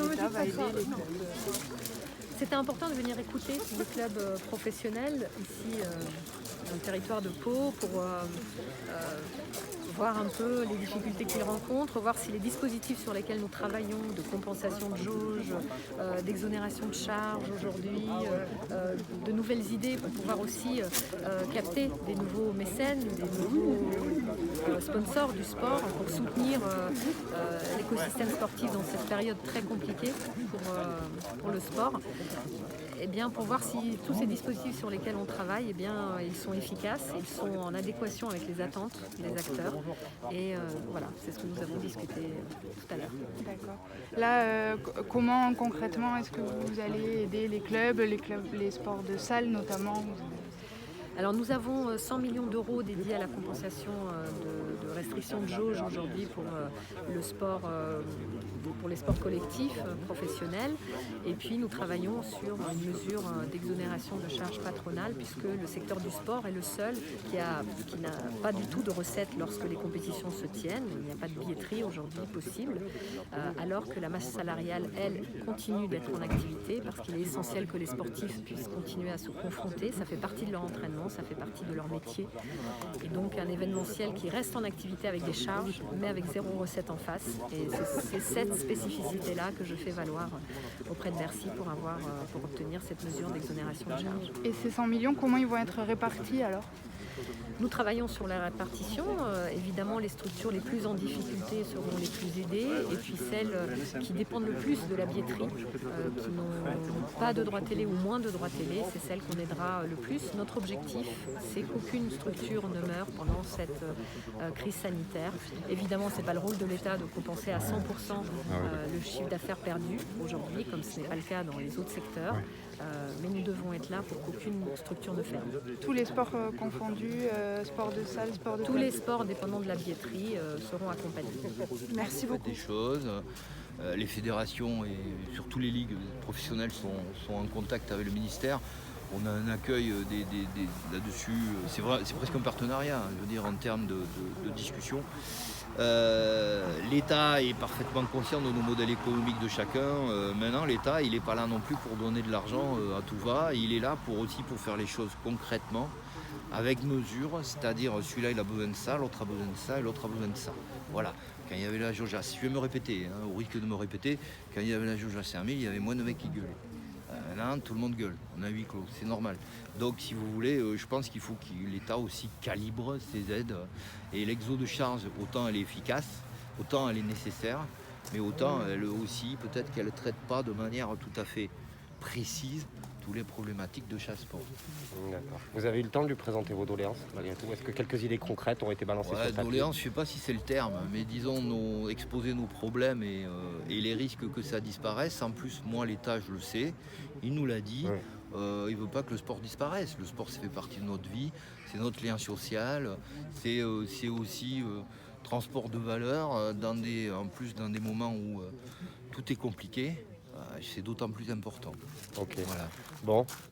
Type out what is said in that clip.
l'État va aider les clubs. C'était important de venir écouter les clubs professionnels ici dans le territoire de Pau pour voir un peu les difficultés qu'ils rencontrent, voir si les dispositifs sur lesquels nous travaillons, de compensation de jauge, d'exonération de charges aujourd'hui, de nouvelles idées pour pouvoir aussi capter des nouveaux mécènes, des nouveaux sponsors du sport pour soutenir l'écosystème sportif dans cette période très compliquée pour le sport. Eh bien, pour voir si tous ces dispositifs sur lesquels on travaille, eh bien, ils sont efficaces, ils sont en adéquation avec les attentes des acteurs. Et voilà, c'est ce que nous avons discuté tout à l'heure. D'accord. Là, comment concrètement est-ce que vous allez aider les clubs, les sports de salle notamment? Alors nous avons 100 millions d'euros dédiés à la compensation de restrictions de jauge aujourd'hui pour le sport, pour les sports collectifs professionnels. Et puis nous travaillons sur une mesure d'exonération de charges patronales puisque le secteur du sport est le seul qui n'a pas du tout de recettes lorsque les compétitions se tiennent. Il n'y a pas de billetterie aujourd'hui possible, alors que la masse salariale, elle, continue d'être en activité parce qu'il est essentiel que les sportifs puissent continuer à se confronter. Ça fait partie de leur entraînement, ça fait partie de leur métier. Et donc un événementiel qui reste en activité avec des charges, mais avec zéro recette en face. Et c'est cette spécificité-là que je fais valoir auprès de Bercy pour obtenir cette mesure d'exonération de charges. Et ces 100 millions, comment ils vont être répartis alors? Nous travaillons sur la répartition. Évidemment, les structures les plus en difficulté seront les plus aidées. Et puis celles qui dépendent le plus de la billetterie, qui n'ont pas de droit télé ou moins de droit télé, c'est celles qu'on aidera le plus. Notre objectif, c'est qu'aucune structure ne meure pendant cette crise sanitaire. Évidemment, ce n'est pas le rôle de l'État de compenser à 100% le chiffre d'affaires perdu aujourd'hui, comme ce n'est pas le cas dans les autres secteurs. Mais nous devons être là pour qu'aucune structure ne ferme. Tous les sports confondus, sport de salle, sport de Tous club. les sports dépendant de la billetterie seront accompagnés. Merci beaucoup. Des choses. Les fédérations et surtout les ligues professionnelles sont en contact avec le ministère. On a un accueil là-dessus. C'est vrai, c'est presque un partenariat, je veux dire, en termes de discussion. L'État est parfaitement conscient de nos modèles économiques de chacun. Maintenant, l'État, il n'est pas là non plus pour donner de l'argent à tout va. Il est là aussi pour faire les choses concrètement, avec mesure, c'est-à-dire celui-là il a besoin de ça, l'autre a besoin de ça et l'autre a besoin de ça. Voilà. Quand il y avait la jauge à, si je vais me répéter, au risque de me répéter, quand il y avait la jauge à 5000, il y avait moins de mecs qui gueulaient. Là, tout le monde gueule, on a huis clos, c'est normal. Donc si vous voulez, je pense qu'il faut que l'État aussi calibre ses aides. Et l'exo de charge, autant elle est efficace, autant elle est nécessaire, mais autant elle aussi, peut-être qu'elle ne traite pas de manière tout à fait précise toutes les problématiques de chaque sport. D'accord. Vous avez eu le temps de lui présenter vos doléances malgré tout? Est-ce que quelques idées concrètes ont été balancées sur le papier? Doléances, je ne sais pas si c'est le terme, mais disons exposer nos problèmes et les risques que ça disparaisse. En plus, moi, l'État, je le sais, il nous l'a dit. Oui. Il ne veut pas que le sport disparaisse. Le sport, ça fait partie de notre vie, c'est notre lien social, c'est aussi transport de valeur, en plus dans des moments où tout est compliqué. C'est d'autant plus important. Ok. Voilà. Bon,